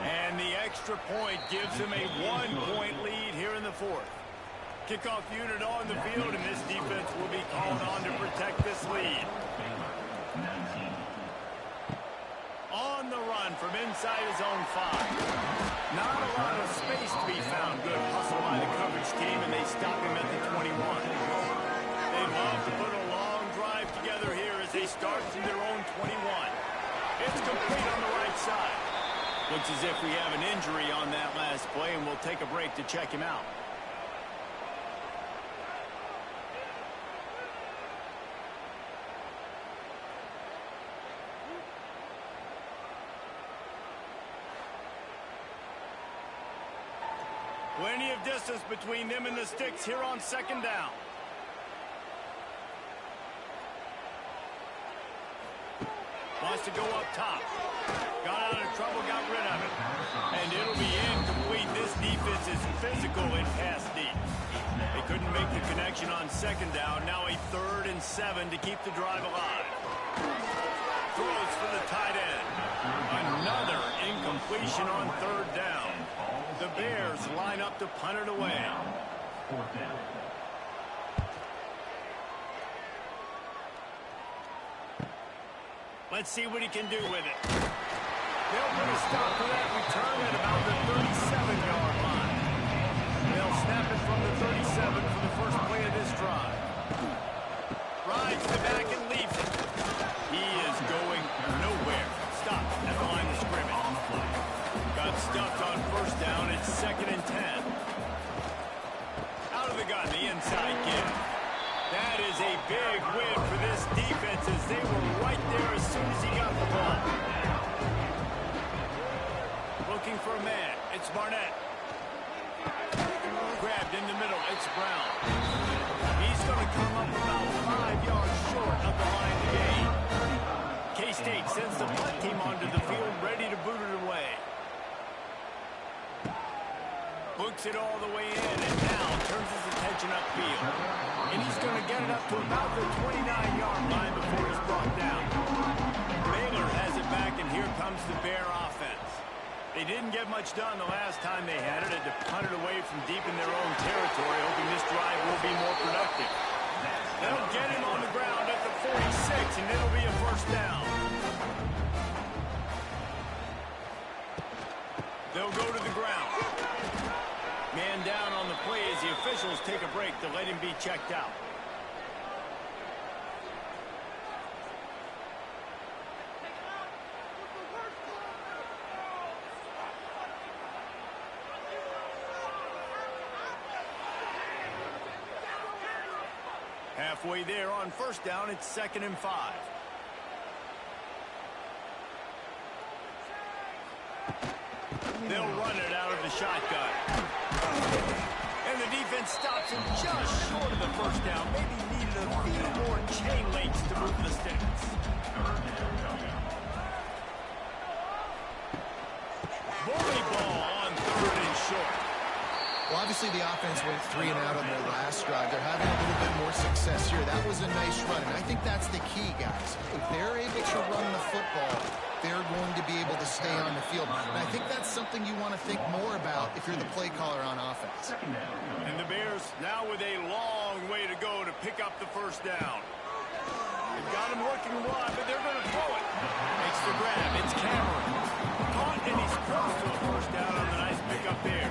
And the extra point gives them a 1-point lead here in the 4th. Kickoff unit on the field, and this defense will be called on to protect this lead. On the run from inside his own 5. Not a lot of space to be found. Good hustle by the coverage team, and they stop him at the 21. They love to put a long drive together here as they start from their own 21. It's complete on the right side. Looks as if we have an injury on that last play, and we'll take a break to check him out. Plenty of distance between them and the sticks here on 2nd down. Wants to go up top. Got out of trouble, got rid of it. And it'll be incomplete. This defense is physical in pass deep. They couldn't make the connection on 2nd down. Now a 3rd and 7 to keep the drive alive. Throws for the tight end. Another incompletion on 3rd down. The Bears line up to punt it away. 4th down. Let's see what he can do with it. They'll put a stop to that return at about the 37-yard line. They'll snap it from the 37 for the first play of this drive. Rides the back and leaves it. He is going nowhere. Stop at the line of scrimmage. Got stuffed on 1st down. It's 2nd and 10. Out of the gun, the inside give. That is a big win for this defense as they were right there as soon as he got the ball. Looking for a man. It's Barnett. Grabbed in the middle. It's Brown. He's going to come up about 5 yards short of the line to gain. K-State sends the punt team onto the field, ready to boot it away. Books it all the way in, and now turns his attention upfield. And he's going to get it up to about the 29-yard line before he's brought down. Baylor has it back, and here comes the Bear offense. They didn't get much done the last time they had it. Had to punt it away from deep in their own territory, hoping this drive will be more productive. They'll get him on the ground at the 46, and it'll be a 1st down. They'll go to the ground. Man down on the play as the officials take a break to let him be checked out. Halfway there on 1st down, it's 2nd and 5. They'll run it out of the shotgun. And the defense stops him just short of the 1st down. Maybe needed a few more chain links to move the sticks. Bully ball on 3rd and short. Well, Obviously, the offense went 3 and out on their last drive. They're having a little bit more success here. That was a nice run, and I think that's the key, guys. If they're able to run the football, they're going to be able to stay on the field. And I think that's something you want to think more about if you're the play caller on offense. And the Bears now with a long way to go to pick up the first down. They've got him working wide, but they're going to throw it. Makes the grab. It's Cameron. Caught, and he's close to a first down on the nice pickup there.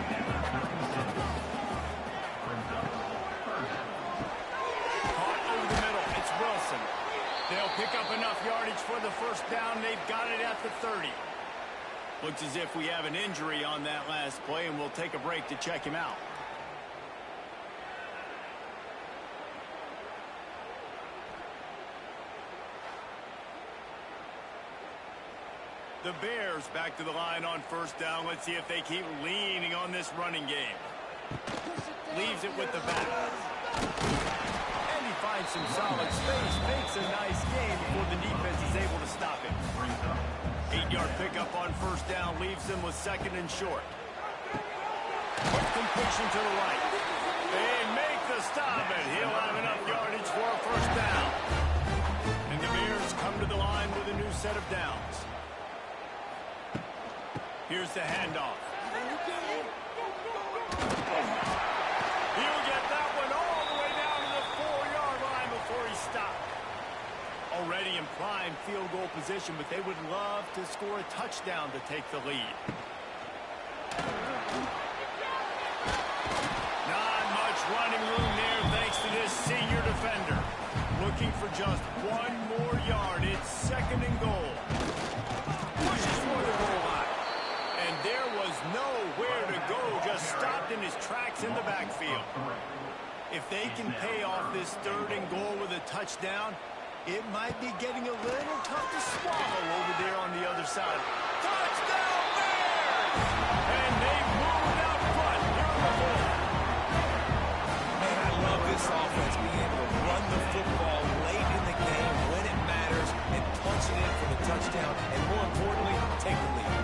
Caught over the middle. It's Wilson. They'll pick up enough yardage for the first down. They've got it at the 30. Looks as if we have an injury on that last play, and we'll take a break to check him out. The Bears back to the line on first down. Let's see if they keep leaning on this running game. Leaves it with the back. And he finds some solid space. Makes a nice game before the defense is able to stop him. 8-yard pickup on first down. Leaves them with second and short. Quick completion to the right. They make the stop, and he'll have enough yardage for a first down. And the Bears come to the line with a new set of downs. Here's the handoff. He'll get that one all the way down to the 4-yard line before he stopped. Already in prime field goal position, but they would love to score a touchdown to take the lead. Not much running room there thanks to this senior defender. Looking for just one more yard. It's second and goal. Pushes for the goal line. And there was nowhere to go, just stopped in his tracks in the backfield. If they can pay off this third and goal with a touchdown, it might be getting a little tough to swallow over there on the other side. Touchdown Bears! And they moved out front here on the ball. Man, I love this offense being able to run the football late in the game when it matters and punch it in for the touchdown, and more importantly, take the lead.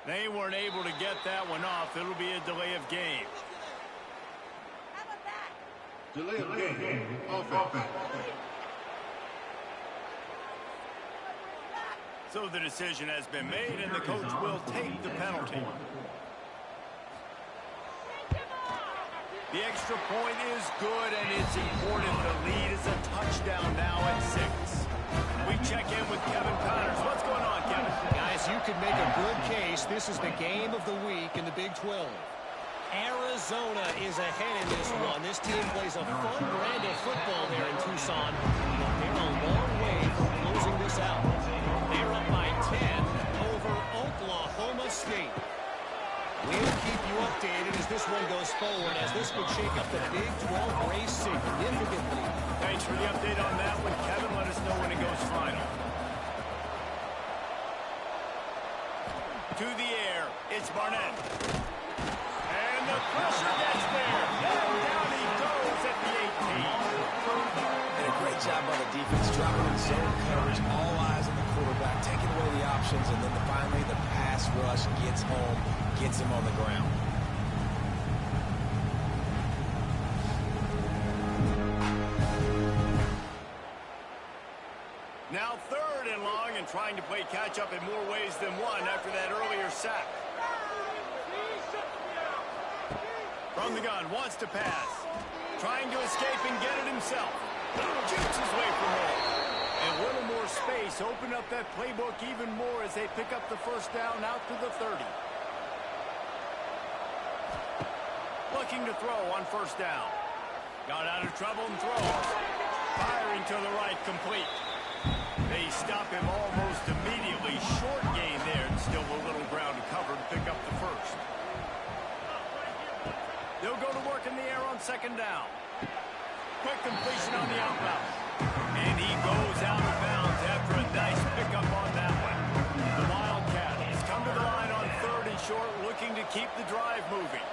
They weren't able to get that one off. It'll be a delay of game. Delay of game. Offense. So the decision has been made, and the coach will take the penalty. The extra point is good, and it's important. The lead is a touchdown now at 6. We check in with Kevin Connors. What's going on, Kevin? Guys, you could make a good case. This is the game of the week in the Big 12. Arizona is ahead in this one. This team plays a fun brand of football there in Tucson. They're a long way from closing this out. They're up by 10 over Oklahoma State. We'll keep you updated as this one goes forward, as this could shake up the Big 12 race significantly. Thanks for the update on that one, Kevin. Let us know when it goes final. To the air, it's Barnett. And the pressure gets there. And down he goes at the 18. And a great job by the defense, dropping in zone coverage, all eyes on the quarterback, taking away the options, and then finally the pass rush gets home, gets him on the ground. Now 3rd and long and trying to play catch-up in more ways than one after that earlier sack. From the gun, wants to pass. Trying to escape and get it himself. Shoots his way from home. And a little more space. Open up that playbook even more as they pick up the 1st down out to the 30. Looking to throw on 1st down. Got out of trouble and throws. Firing to the right, complete. They stop him almost immediately. Short gain there, and still a little ground to cover to pick up the 1st. They'll go to work in the air on 2nd down. Quick completion on the out route. And he goes out of bounds after a nice pickup on that one. The Wildcats come to the line on 3rd and short, looking to keep the drive moving.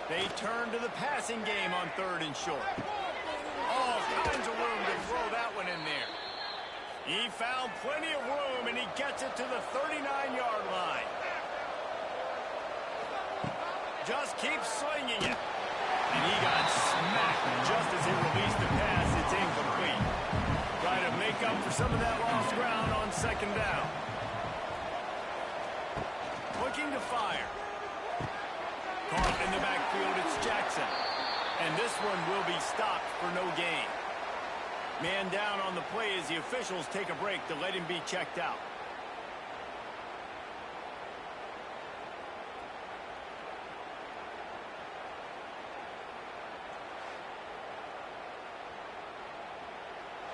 They turn to the passing game on 3rd and short. All kinds of room to throw that one in there. He found plenty of room, and he gets it to the 39-yard line. Just keeps slinging it. And he got smacked just as he released the pass. It's incomplete. Try to make up for some of that lost ground on 2nd down. Looking to fire. Caught in the backfield, it's Jackson. And this one will be stopped for no gain. Man down on the play as the officials take a break to let him be checked out.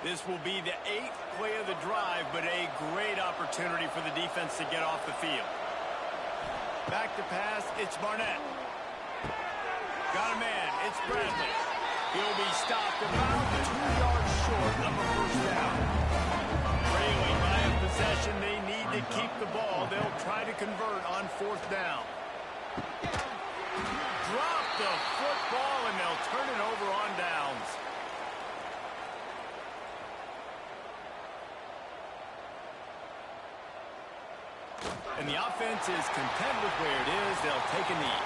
This will be the 8th play of the drive, but a great opportunity for the defense to get off the field. Back to pass, it's Barnett. Got a man, it's Bradley. He'll be stopped about 2 yards short of a 1st down. Trailing by a possession, they need to keep the ball. They'll try to convert on 4th down. Drop the football, and they'll turn it over on downs. And the offense is content with where it is. They'll take a knee.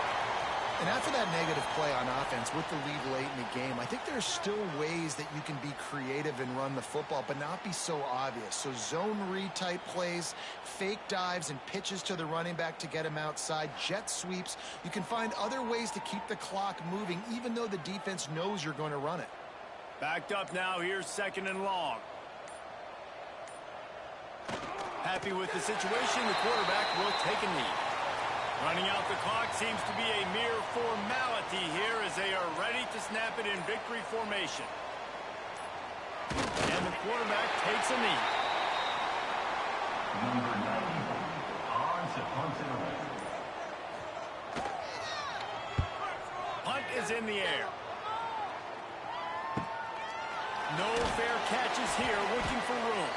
And after that negative play on offense with the lead late in the game, I think there's still ways that you can be creative and run the football, but not be so obvious. So zone read type plays, fake dives and pitches to the running back to get him outside, jet sweeps. You can find other ways to keep the clock moving, even though the defense knows you're going to run it. Backed up now. Here's 2nd and long. Happy with the situation, the quarterback will take a knee. Running out the clock seems to be a mere formality here as they are ready to snap it in victory formation. And the quarterback takes a knee. Number 90, on to punt it away. Punt is in the air. No fair catches here, looking for room.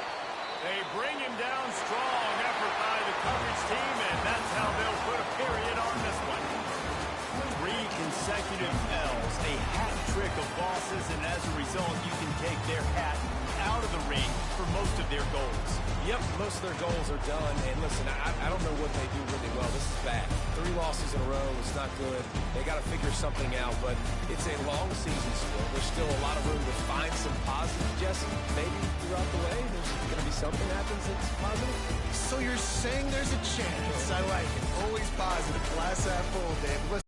They bring him down. Strong effort by the coverage team, and that's how they'll put a period on this one. 3 consecutive L's, a hat trick of losses, and as a result, you can take their hat out of the ring for most of their goals. Yep, most of their goals are done. And listen, I don't know what they do really well. This is bad. 3 losses in a row is not good. They got to figure something out, but it's a long season still. There's still a lot of room to find some positive, Jesse. Maybe throughout the way, there's going to be something happens that's positive. So you're saying there's a chance. I like it. Always positive. Glass half full, Dave. Listen.